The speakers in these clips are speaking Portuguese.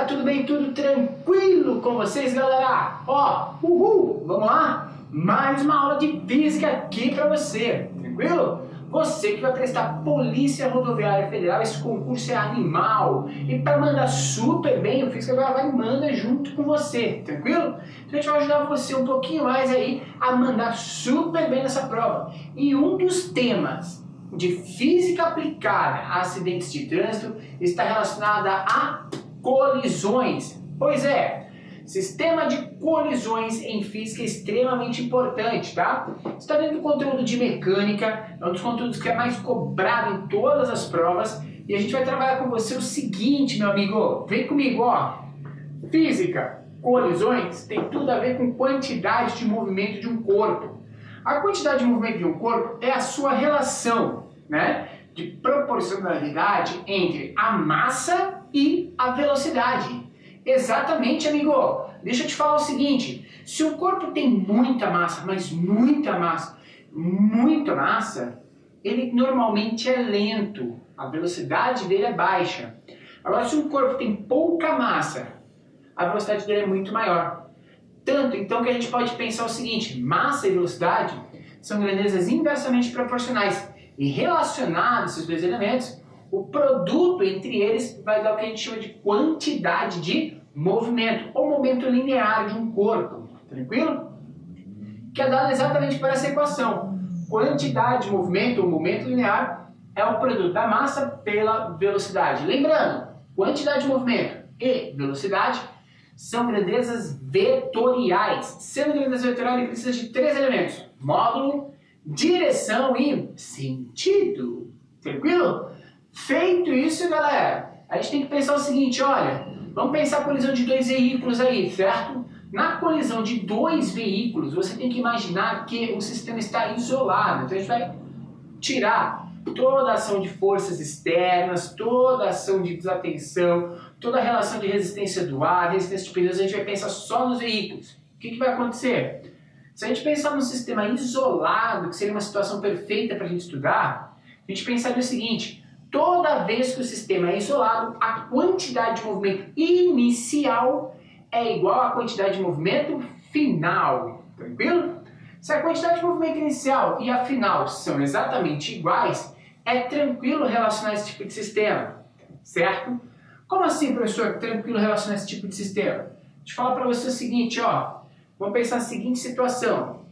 tudo bem? Tudo tranquilo com vocês, galera? Ó, uhul! Vamos lá? Mais uma aula de física aqui pra você, tranquilo? Você que vai prestar Polícia Rodoviária Federal, esse concurso é animal. E para mandar super bem, o Física agora vai e manda junto com você, tranquilo? Então a gente vai ajudar você um pouquinho mais aí a mandar super bem nessa prova. E um dos temas de física aplicada a acidentes de trânsito está relacionada a colisões. Pois é, sistema de colisões em física é extremamente importante, tá? Está dentro do conteúdo de mecânica, é um dos conteúdos que é mais cobrado em todas as provas, e a gente vai trabalhar com você o seguinte, meu amigo, vem comigo, ó. Física, colisões, tem tudo a ver com quantidade de movimento de um corpo. A quantidade de movimento de um corpo é a sua relação, né, de proporcionalidade entre a massa e a velocidade. Exatamente, amigo. Deixa eu te falar o seguinte, se o corpo tem muita massa, mas muita massa, ele normalmente é lento, a velocidade dele é baixa. Agora, se um corpo tem pouca massa, a velocidade dele é muito maior. Tanto, então, que a gente pode pensar o seguinte, massa e velocidade são grandezas inversamente proporcionais. E relacionados esses dois elementos, o produto entre eles vai dar o que a gente chama de quantidade de movimento, ou momento linear de um corpo, tranquilo? Que é dado exatamente por essa equação. Quantidade de movimento, ou momento linear, é o produto da massa pela velocidade. Lembrando, quantidade de movimento e velocidade são grandezas vetoriais. Sendo grandeza vetorial, ele precisa de três elementos: módulo, direção e sentido. Tranquilo? Feito isso, galera, a gente tem que pensar o seguinte, olha, vamos pensar a colisão de dois veículos aí, certo? Na colisão de dois veículos, você tem que imaginar que o sistema está isolado. Então a gente vai tirar toda a ação de forças externas, toda a ação de desatenção, toda a relação de resistência do ar, resistência de pneus, a gente vai pensar só nos veículos. O que vai acontecer? Se a gente pensar num sistema isolado, que seria uma situação perfeita para a gente estudar, a gente pensaria o seguinte, toda vez que o sistema é isolado, a quantidade de movimento inicial é igual à quantidade de movimento final, tranquilo? Se a quantidade de movimento inicial e a final são exatamente iguais, é tranquilo relacionar esse tipo de sistema, certo? Como assim, professor, tranquilo relacionar esse tipo de sistema? Deixa eu falar para você o seguinte, ó. Vamos pensar na seguinte situação.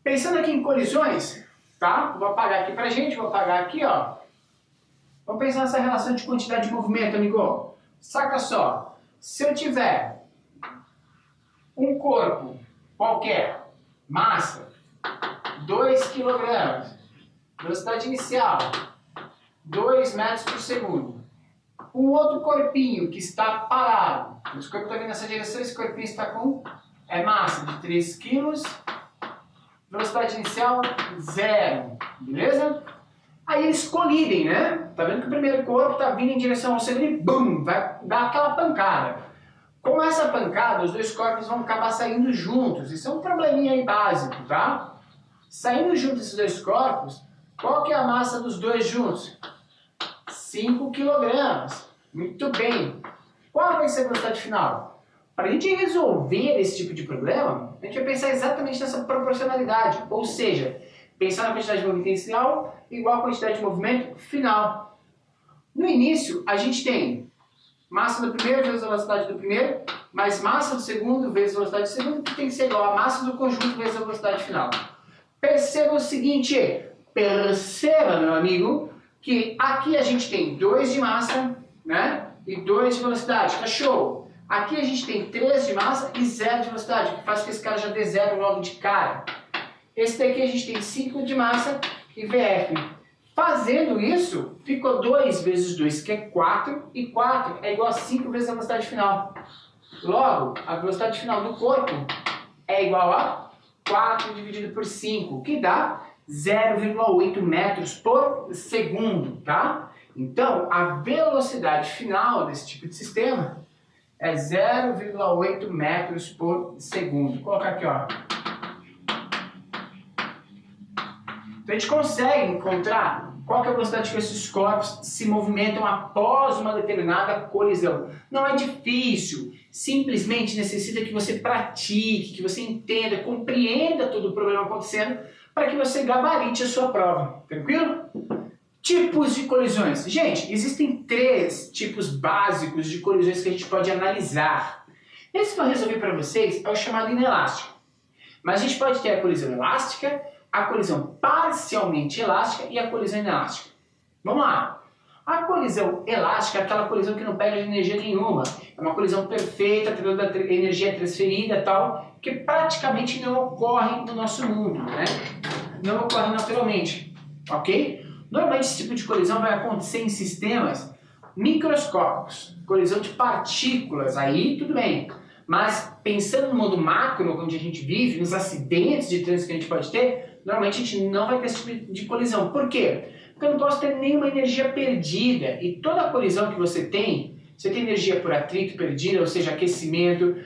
Pensando aqui em colisões, tá? Vou apagar aqui pra gente, vou apagar aqui, ó. Vamos pensar nessa relação de quantidade de movimento, amigo. Saca só, se eu tiver um corpo qualquer, massa, 2 kg, velocidade inicial, 2 metros por segundo. Um outro corpinho que está parado, esse corpo está vindo nessa direção, esse corpinho está com massa de 3 kg, velocidade inicial 0, beleza? Aí eles colidem, né? Tá vendo que o primeiro corpo está vindo em direção ao segundo e bum, vai dar aquela pancada. Com essa pancada, os dois corpos vão acabar saindo juntos. Isso é um probleminha aí básico, tá? Saindo juntos esses dois corpos, qual que é a massa dos dois juntos? 5 kg. Muito bem. Qual vai ser a velocidade final? Para a gente resolver esse tipo de problema, a gente vai pensar exatamente nessa proporcionalidade. Ou seja, pensar na quantidade de movimento inicial igual à quantidade de movimento final. No início, a gente tem massa do primeiro vezes a velocidade do primeiro, mais massa do segundo vezes a velocidade do segundo, que tem que ser igual a massa do conjunto vezes a velocidade final. Perceba o seguinte, perceba, meu amigo, que aqui a gente tem 2 de massa, né, e 2 de velocidade, tá show? Aqui a gente tem 3 de massa e 0 de velocidade, que faz com que esse cara já dê 0 logo de cara. Esse daqui a gente tem 5 de massa e VF. Fazendo isso, ficou 2 vezes 2, que é 4, e 4 é igual a 5 vezes a velocidade final. Logo, a velocidade final do corpo é igual a 4 dividido por 5, que dá 0,8 metros por segundo, tá? Então, a velocidade final desse tipo de sistema é 0,8 metros por segundo. Vou colocar aqui, ó. Então, a gente consegue encontrar qual que é a velocidade que esses corpos se movimentam após uma determinada colisão. Não é difícil, simplesmente necessita que você pratique, que você entenda, compreenda todo o problema acontecendo para que você gabarite a sua prova, tranquilo? Tipos de colisões. Gente, existem 3 tipos básicos de colisões que a gente pode analisar. Esse que eu resolvi para vocês é o chamado inelástico. Mas a gente pode ter a colisão elástica, a colisão parcialmente elástica e a colisão inelástica. Vamos lá. A colisão elástica é aquela colisão que não perde energia nenhuma. É uma colisão perfeita, toda a energia é transferida e tal, que praticamente não ocorre no nosso mundo, né? Não ocorre naturalmente, ok? Normalmente esse tipo de colisão vai acontecer em sistemas microscópicos, colisão de partículas, aí tudo bem. Mas pensando no mundo macro, onde a gente vive, nos acidentes de trânsito que a gente pode ter, normalmente a gente não vai ter esse tipo de colisão. Por quê? Porque eu não posso ter nenhuma energia perdida. E toda colisão que você tem energia por atrito perdida, ou seja, aquecimento,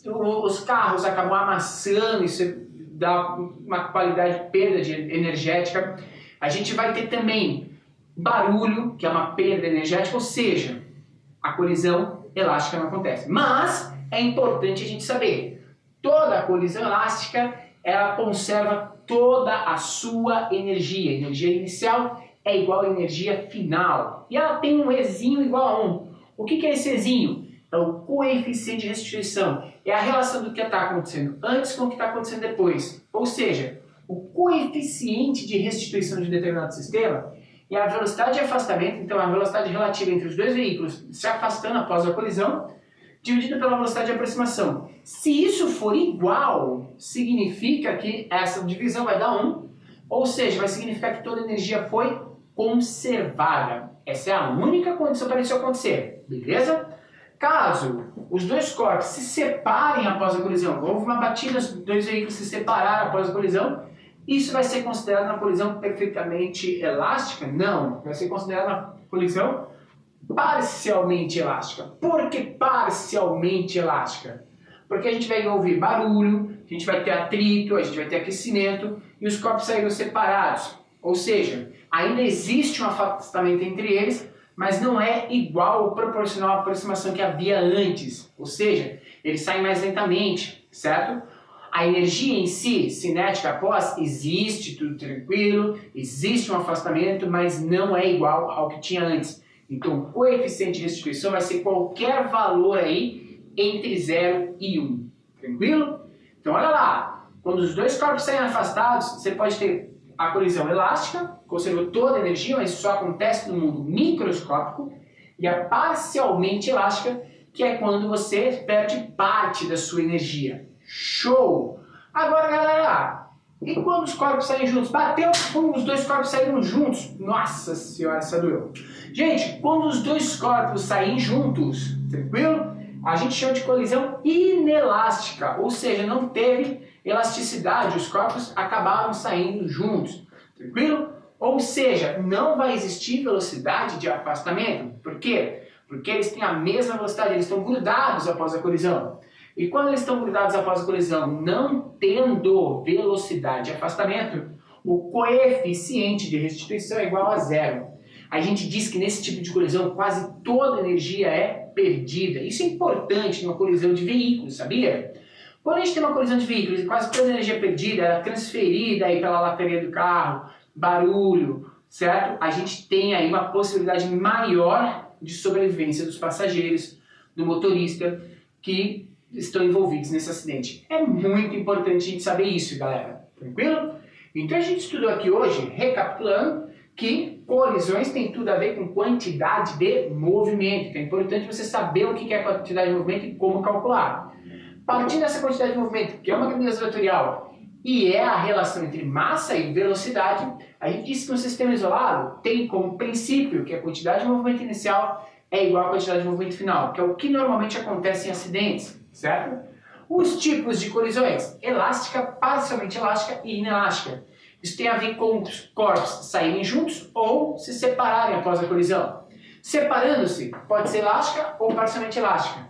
os carros acabam amassando, isso dá uma qualidade de perda energética. A gente vai ter também barulho, que é uma perda energética, ou seja, a colisão elástica não acontece. Mas é importante a gente saber, toda a colisão elástica, ela conserva toda a sua energia. A energia inicial é igual à energia final. E ela tem um Ezinho igual a 1. O que é esse Ezinho? É o coeficiente de restituição. É a relação do que está acontecendo antes com o que está acontecendo depois. Ou seja, o coeficiente de restituição de determinado sistema é a velocidade de afastamento, então a velocidade relativa entre os dois veículos se afastando após a colisão, dividido pela velocidade de aproximação. Se isso for igual, significa que essa divisão vai dar 1, ou seja, vai significar que toda a energia foi conservada. Essa é a única condição para isso acontecer, beleza? Caso os dois corpos se separem após a colisão, houve uma batida, os dois veículos se separaram após a colisão, isso vai ser considerado uma colisão perfeitamente elástica? Não, vai ser considerado uma colisão parcialmente elástica. Por que parcialmente elástica? Porque a gente vai ouvir barulho, a gente vai ter atrito, a gente vai ter aquecimento e os corpos saíram separados. Ou seja, ainda existe um afastamento entre eles, mas não é igual ou proporcional à aproximação que havia antes. Ou seja, eles saem mais lentamente, certo? A energia em si, cinética após, existe, tudo tranquilo, existe um afastamento, mas não é igual ao que tinha antes. Então, o coeficiente de restituição vai ser qualquer valor aí entre 0 e 1. Tranquilo? Então, olha lá. Quando os dois corpos saem afastados, você pode ter a colisão elástica, conservou toda a energia, mas isso só acontece no mundo microscópico, e a parcialmente elástica, que é quando você perde parte da sua energia. Show! Agora, galera, e quando os corpos saem juntos? Bateu, os dois corpos saíram juntos. Nossa senhora, essa doeu. Gente, quando os dois corpos saem juntos, tranquilo? A gente chama de colisão inelástica, ou seja, não teve elasticidade, os corpos acabaram saindo juntos, tranquilo? Ou seja, não vai existir velocidade de afastamento. Por quê? Porque eles têm a mesma velocidade, eles estão grudados após a colisão. E quando eles estão grudados após a colisão, não tendo velocidade de afastamento, o coeficiente de restituição é igual a 0. A gente diz que nesse tipo de colisão quase toda a energia é perdida. Isso é importante numa colisão de veículos, sabia? Quando a gente tem uma colisão de veículos e quase toda a energia é perdida, ela é transferida aí pela lataria do carro, barulho, certo? A gente tem aí uma possibilidade maior de sobrevivência dos passageiros, do motorista que estão envolvidos nesse acidente. É muito importante a gente saber isso, galera. Tranquilo? Então a gente estudou aqui hoje, recapitulando, que colisões tem tudo a ver com quantidade de movimento. Então é importante você saber o que é quantidade de movimento e como calcular. Partindo dessa quantidade de movimento, que é uma grandeza vetorial, e é a relação entre massa e velocidade, a gente disse que um sistema isolado tem como princípio que a quantidade de movimento inicial é igual à quantidade de movimento final, que é o que normalmente acontece em acidentes, certo? Os tipos de colisões: elástica, parcialmente elástica e inelástica. Isso tem a ver com os corpos saírem juntos ou se separarem após a colisão. Separando-se, pode ser elástica ou parcialmente elástica.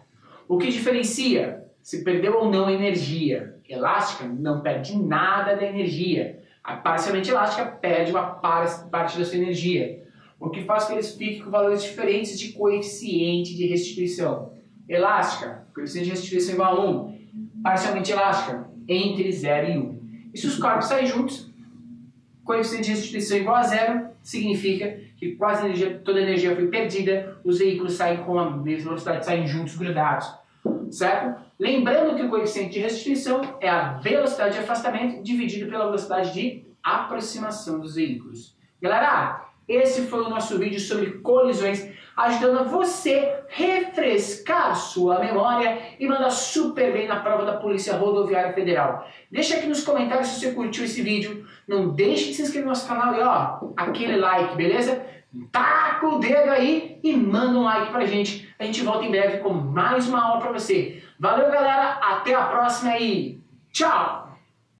O que diferencia se perdeu ou não energia? Elástica não perde nada da energia. A parcialmente elástica perde uma parte da sua energia, o que faz que eles fiquem com valores diferentes de coeficiente de restituição. Elástica, coeficiente de restituição igual a 1. Parcialmente elástica, entre 0 e 1. E se os corpos saírem juntos, coeficiente de restituição igual a 0, significa que quase toda a energia foi perdida, os veículos saem com a mesma velocidade, saem juntos, grudados. Certo? Lembrando que o coeficiente de restituição é a velocidade de afastamento dividido pela velocidade de aproximação dos veículos. Galera, esse foi o nosso vídeo sobre colisões, ajudando você a refrescar sua memória e mandar super bem na prova da Polícia Rodoviária Federal. Deixa aqui nos comentários se você curtiu esse vídeo, não deixe de se inscrever no nosso canal e ó, aquele like, beleza? Taca o dedo aí e manda um like pra gente. A gente volta em breve com mais uma aula pra você. Valeu, galera, até a próxima e tchau!